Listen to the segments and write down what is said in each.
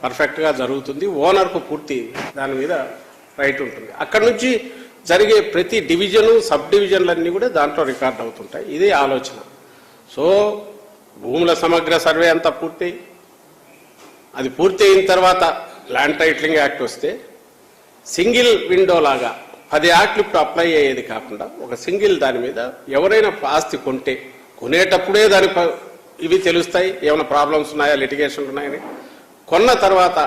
పర్ఫెక్ట్గా జరుగుతుంది. ఓనర్కు పూర్తి దాని మీద రైట్ ఉంటుంది. అక్కడి నుంచి జరిగే ప్రతి డివిజను సబ్ డివిజన్లన్నీ కూడా దాంట్లో రికార్డ్ అవుతుంటాయి. ఇదే ఆలోచన. సో భూముల సమగ్ర సర్వే అంతా పూర్తి, అది పూర్తి అయిన తర్వాత ల్యాండ్ టైటిలింగ్ యాక్ట్ వస్తే సింగిల్ విండో లాగా 10 యాక్ట్లు ఇప్పుడు అప్లై అయ్యేది కాకుండా ఒక సింగిల్ దాని మీద ఎవరైనా ఆస్తి కొంటే కొనేటప్పుడే దాని ఇవి తెలుస్తాయి, ఏమైనా ప్రాబ్లమ్స్ ఉన్నాయా, లిటిగేషన్లు ఉన్నాయని. కొన్న తర్వాత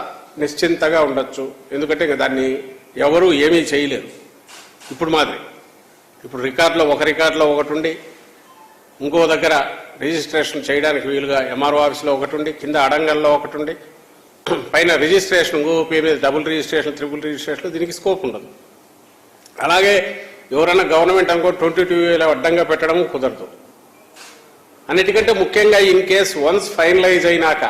నిశ్చింతగా ఉండొచ్చు, ఎందుకంటే దాన్ని ఎవరు ఏమీ చేయలేరు. ఇప్పుడు మాదిరి ఇప్పుడు రికార్డులో ఒక రికార్డులో ఒకటి ఉండి, ఇంకో దగ్గర రిజిస్ట్రేషన్ చేయడానికి వీలుగా ఎంఆర్ఓ ఆఫీస్లో ఒకటి ఉండి, కింద అడంగల్లో ఒకటి ఉండి, పైన రిజిస్ట్రేషన్ ఇంకో పేరు మీద డబుల్ రిజిస్ట్రేషన్, ట్రిపుల్ రిజిస్ట్రేషన్, దీనికి స్కోప్ ఉండదు. అలాగే ఎవరైనా గవర్నమెంట్ అనుకో 22 అడ్డంగా పెట్టడం కుదరదు. అన్నిటికంటే ముఖ్యంగా ఇన్ కేస్ వన్స్ ఫైనలైజ్ అయినాక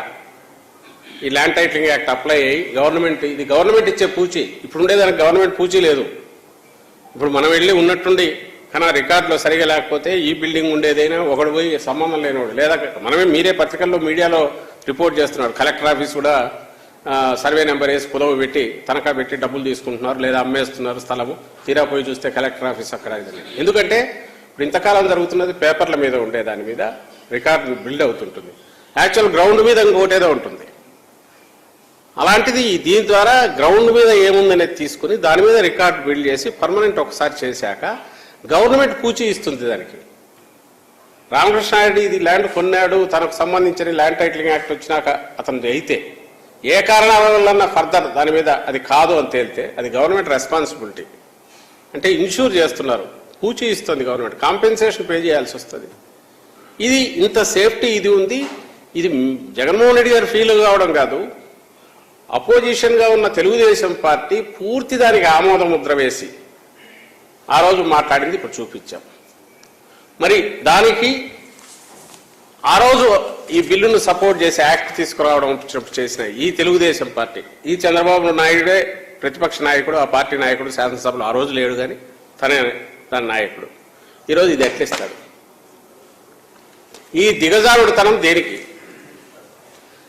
ఈ ల్యాండ్ టైటిలింగ్ యాక్ట్ అప్లై అయ్యి గవర్నమెంట్, ఇది గవర్నమెంట్ ఇచ్చే పూచి, ఇప్పుడు ఉండేదానికి గవర్నమెంట్ పూచి లేదు. ఇప్పుడు మనం వెళ్ళి ఉన్నట్టుండి కానీ రికార్డులో సరిగా లేకపోతే ఈ బిల్డింగ్ ఉండేదైనా ఒకడు పోయి సంబంధం లేనివాడు, లేదా మనమే మీరే పత్రికల్లో మీడియాలో రిపోర్ట్ చేస్తున్నాడు, కలెక్టర్ ఆఫీస్ కూడా సర్వే నెంబర్ వేసి కుదవ పెట్టి తనఖా పెట్టి డబ్బులు తీసుకుంటున్నారు, లేదా అమ్మేస్తున్నారు స్థలము. తీరా పోయి చూస్తే కలెక్టర్ ఆఫీస్ అక్కడ. ఎందుకంటే ఇప్పుడు ఇంతకాలం జరుగుతున్నది పేపర్ల మీద ఉండే దాని మీద రికార్డు బిల్డ్ అవుతుంటుంది, యాక్చువల్ గ్రౌండ్ మీద ఇంకోటేదో ఉంటుంది. అలాంటిది దీని ద్వారా గ్రౌండ్ మీద ఏముందనేది తీసుకుని దాని మీద రికార్డు బిల్డ్ చేసి పర్మనెంట్ ఒకసారి చేశాక గవర్నమెంట్ పూచి ఇస్తుంది దానికి. రామకృష్ణారెడ్డి ఇది ల్యాండ్ కొన్నాడు, తనకు సంబంధించిన ల్యాండ్ టైటిలింగ్ యాక్ట్ వచ్చినాక అతను అయితే ఏ కారణాల వల్ల ఫర్దర్ దాని మీద అది కాదు అని తేలితే అది గవర్నమెంట్ రెస్పాన్సిబిలిటీ. అంటే ఇన్ష్యూర్ చేస్తున్నారు, పూచి ఇస్తుంది గవర్నమెంట్, కాంపెన్సేషన్ పే చేయాల్సి వస్తుంది. ఇది ఇంత సేఫ్టీ ఇది ఉంది. ఇది జగన్మోహన్ రెడ్డి గారు ఫీల్ కావడం కాదు, అపోజిషన్గా ఉన్న తెలుగుదేశం పార్టీ పూర్తి దానికి ఆమోద ముద్ర వేసి ఆ రోజు మాట్లాడింది ఇప్పుడు చూపించాం. మరి దానికి ఆ రోజు ఈ బిల్లును సపోర్ట్ చేసి యాక్ట్ తీసుకురావడం చేసిన ఈ తెలుగుదేశం పార్టీ, ఈ చంద్రబాబు నాయుడే ప్రతిపక్ష నాయకుడు, ఆ పార్టీ నాయకుడు, శాసనసభలో ఆ రోజు లేడు కానీ తనే తన నాయకుడు. ఈరోజు ఇది ఎట్లిస్తాడు? ఈ దిగజారుడుతనం దేనికి?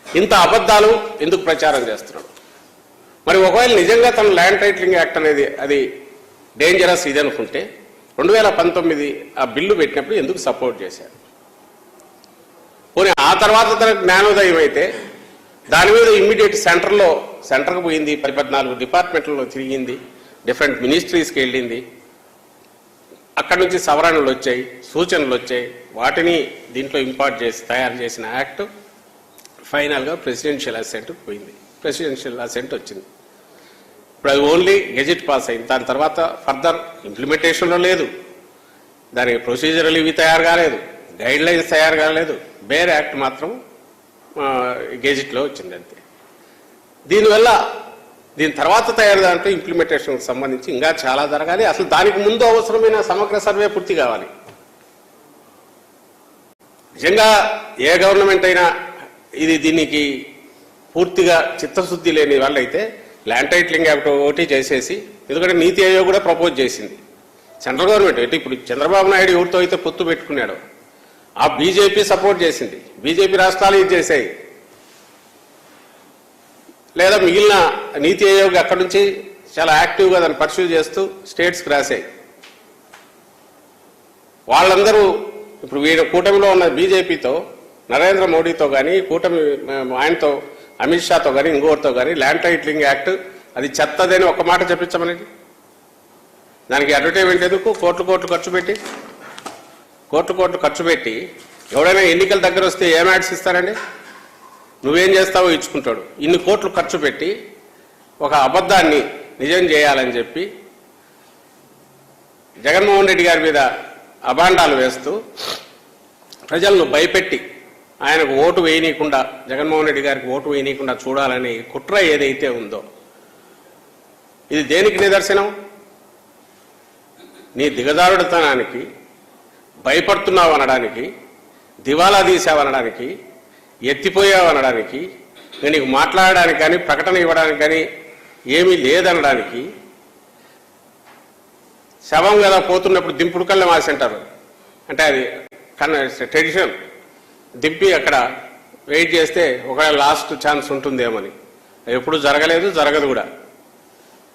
ఇంత అబద్ధాలు ఎందుకు ప్రచారం చేస్తున్నాడు? మరి ఒకవేళ నిజంగా తన ల్యాండ్ టైటిలింగ్ యాక్ట్ అనేది అది డేంజరస్ ఇది అనుకుంటే 2019 ఆ బిల్లు పెట్టినప్పుడు ఎందుకు సపోర్ట్ చేశారు? పోనీ ఆ తర్వాత తన జ్ఞానోదయం అయితే దాని మీద ఇమ్మీడియట్ సెంటర్కు పోయింది, 14 డిపార్ట్మెంట్లలో తిరిగింది, డిఫరెంట్ మినిస్ట్రీస్కి వెళ్ళింది, అక్కడి నుంచి సవరణలు వచ్చాయి, సూచనలు వచ్చాయి, వాటిని దీంట్లో ఇంపార్ట్ చేసి తయారు చేసిన యాక్ట్ ఫైనల్గా ప్రెసిడెన్షియల్ అసెంట్ పోయింది. ప్రెసిడెన్షియల్ అసెంట్ వచ్చింది. ఇప్పుడు అది ఓన్లీ గెజిట్ పాస్ అయింది. దాని తర్వాత ఫర్దర్ ఇంప్లిమెంటేషన్లో లేదు, దానికి ప్రొసీజరల్ ఇవి తయారు కాలేదు, గైడ్ లైన్స్ తయారు కాలేదు, బేర్ యాక్ట్ మాత్రం గెజిట్లో వచ్చింది అంతే. దీనివల్ల దీని తర్వాత తయారు దాంట్లో ఇంప్లిమెంటేషన్కి సంబంధించి ఇంకా చాలా జరగాలి. అసలు దానికి ముందు అవసరమైన సమగ్ర సర్వే పూర్తి కావాలి. నిజంగా ఏ గవర్నమెంట్ అయినా దీనికి పూర్తిగా చిత్తశుద్ధి లేని వాళ్ళైతే ల్యాండ్ టైటిలింగ్ యాక్ట్ ఒకటి చేసేసి, ఎందుకంటే నీతి ఆయోగ్ కూడా ప్రపోజ్ చేసింది, సెంట్రల్ గవర్నమెంట్ అంటే ఇప్పుడు చంద్రబాబు నాయుడు ఎవరితో అయితే పొత్తు పెట్టుకున్నాడో ఆ బీజేపీ సపోర్ట్ చేసింది, బీజేపీ రాష్ట్రాలు ఇది చేసాయి, లేదా మిగిలిన నీతి ఆయోగ్ అక్కడి నుంచి చాలా యాక్టివ్గా దాన్ని పర్సూ చేస్తూ స్టేట్స్కి రాసాయి. వాళ్ళందరూ ఇప్పుడు వీళ్ళ కూటమిలో ఉన్న బీజేపీతో, నరేంద్ర మోడీతో కానీ, కూటమి ఆయనతో అమిత్ షాతో కానీ, ఇంకోటితో కానీ ల్యాండ్ టైటిలింగ్ యాక్ట్ అది చెత్తదని ఒక మాట చెప్పించమనేది. దానికి అడ్వర్టైజ్మెంట్ ఎందుకు? కోట్లు ఖర్చు పెట్టి ఎవడైనా ఎన్నికల దగ్గర వస్తే ఏం యాడ్స్ ఇస్తారండి? నువ్వేం చేస్తావో ఇచ్చుకుంటాడు. ఇన్ని కోట్లు ఖర్చు పెట్టి ఒక అబద్ధాన్ని నిజం చేయాలని చెప్పి జగన్మోహన్ రెడ్డి గారి మీద అభాండాలు వేస్తూ ప్రజలను భయపెట్టి ఆయనకు ఓటు వేయనీయకుండా, జగన్మోహన్ రెడ్డి గారికి ఓటు వేయనీయకుండా చూడాలని కుట్ర ఏదైతే ఉందో ఇది దేనికి నిదర్శనం? నీ దిగజారుడుతనానికి, భయపడుతున్నావు అనడానికి, దివాలా తీసావనడానికి, ఎత్తిపోయావనడానికి, నీకు మాట్లాడడానికి కానీ ప్రకటన ఇవ్వడానికి కానీ ఏమీ లేదనడానికి, శవం కదా పోతున్నప్పుడు దింపుడు కళ్ళ మాసంటారు, అంటే అది ట్రెడిషన్, దింపి అక్కడ వెయిట్ చేస్తే ఒకవేళ లాస్ట్ ఛాన్స్ ఉంటుందేమని. ఎప్పుడు జరగలేదు, జరగదు కూడా.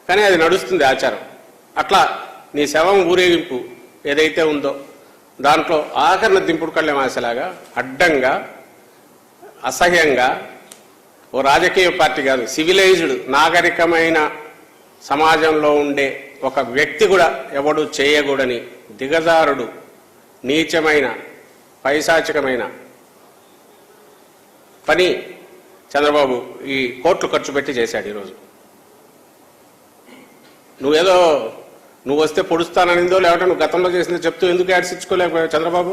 కానీ అది నడుస్తుంది ఆచారం. అట్లా నీ శవం ఊరేగింపు ఏదైతే ఉందో దాంట్లో ఆఖరణ దింపుడు కళ్ళెం ఆశలాగా అడ్డంగా అసహ్యంగా ఓ రాజకీయ పార్టీ కాదు, సివిలైజ్డ్ నాగరికమైన సమాజంలో ఉండే ఒక వ్యక్తి కూడా ఎవడు చేయకూడని దిగజారుడు నీచమైన పైశాచికమైన పని చంద్రబాబు ఈ కోట్లు ఖర్చు పెట్టి చేశాడు. ఈరోజు నువ్వు వస్తే పొడుస్తాననిందో లేకపోతే నువ్వు గతంలో చేసిందో చెప్తూ ఎందుకు యాడ్స్ ఇచ్చుకోలేకపోయావు చంద్రబాబు?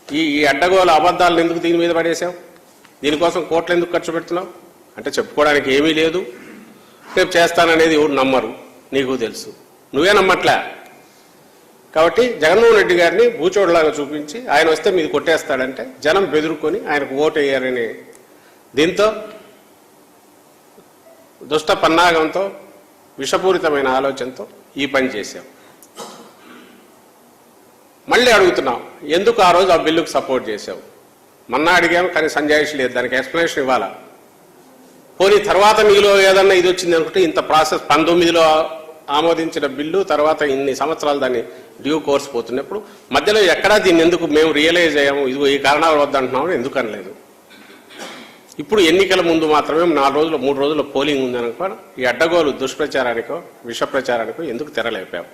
ఈ అడ్డగోల అబద్ధాలను ఎందుకు దీని మీద పడేసావు? దీనికోసం కోట్లు ఎందుకు ఖర్చు పెడుతున్నావు? అంటే చెప్పుకోవడానికి ఏమీ లేదు. రేపు చేస్తాననేది ఎవరు నమ్మరు, నీకు తెలుసు, నువ్వే నమ్మట్లే. కాబట్టి జగన్మోహన్ రెడ్డి గారిని బూచోడులాగా చూపించి ఆయన వస్తే మీది కొట్టేస్తాడంటే జనం బెదురుకొని ఆయనకు ఓటు వేయారని దీంతో దుష్ట పన్నాగంతో విషపూరితమైన ఆలోచనతో ఈ పని చేశాం. మళ్ళీ అడుగుతున్నాం, ఎందుకు ఆ రోజు ఆ బిల్లుకు సపోర్ట్ చేశావు? మొన్న అడిగాము కానీ సంజాయిషి లేదు, దానికి ఎక్స్ప్లెనేషన్ ఇవ్వాలా. పోనీ తర్వాత మీలో ఏదన్నా ఇది వచ్చింది అనుకుంటే ఇంత ప్రాసెస్ 19లో ఆమోదించిన బిల్లు తర్వాత ఇన్ని సంవత్సరాలు దాన్ని డ్యూ కోర్స్ పోతున్నప్పుడు మధ్యలో ఎక్కడా దీన్ని ఎందుకు మేము రియలైజ్ అయ్యాము, ఇదిగో ఈ కారణాల వద్దంటున్నాము ఎందుకు అనలేదు? ఇప్పుడు ఎన్నికల ముందు మాత్రమే 4 రోజులు 3 రోజుల పోలింగ్ ఉందనుకో ఈ అడ్డగోలు దుష్ప్రచారానికో విష ప్రచారానికో ఎందుకు తెరలేపావు?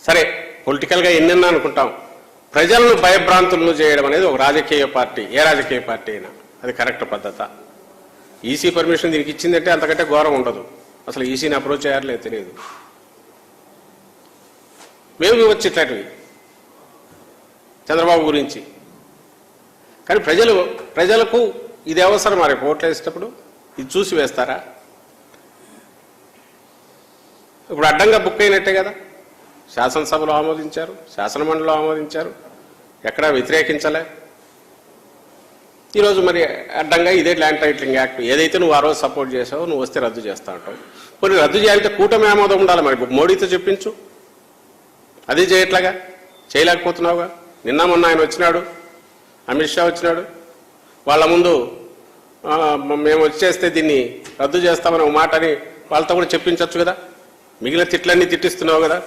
సరే, పొలిటికల్గా ఎన్నెన్నా అనుకుంటాం, ప్రజలను భయభ్రాంతులను చేయడం అనేది ఒక రాజకీయ పార్టీ, ఏ రాజకీయ పార్టీ అయినా అది కరెక్ట్ పద్ధత. ఈసీ పర్మిషన్ దీనికి ఇచ్చిందంటే అంతకంటే ఘోరం ఉండదు. అసలు ఈసీని అప్రోచ్ అయ్యారలేదు తెలియదు. మేము వచ్చి ఇట్లాంటివి చంద్రబాబు గురించి. కానీ ప్రజలకు ఇది అవసరం. మరి ఓట్లు వేసేటప్పుడు ఇది చూసి వేస్తారా? ఇప్పుడు అడ్డంగా బుక్ అయినట్టే కదా. శాసనసభలో ఆమోదించారు, శాసనమండలిలో ఆమోదించారు, ఎక్కడా వ్యతిరేకించలే. ఈరోజు మరి అడ్డంగా ఇదే ల్యాండ్ టైటిలింగ్ యాక్ట్ ఏదైతే నువ్వు ఆ రోజు సపోర్ట్ చేసావో నువ్వు వస్తే రద్దు చేస్తా ఉంటావు. కొన్ని రద్దు చేయాలంటే కూటమి ఆమోదం ఉండాలి. మరి మోడీతో చెప్పించు, అది చేయట్లాగా చేయలేకపోతున్నావుగా. నిన్న మొన్న ఆయన వచ్చినాడు, అమిత్ షా వచ్చినాడు, వాళ్ళ ముందు మేము వచ్చేస్తే దీన్ని రద్దు చేస్తామని ఒక మాటని వాళ్ళతో కూడా చెప్పించవచ్చు కదా. మిగిలిన తిట్లన్నీ తిట్టిస్తున్నావు కదా.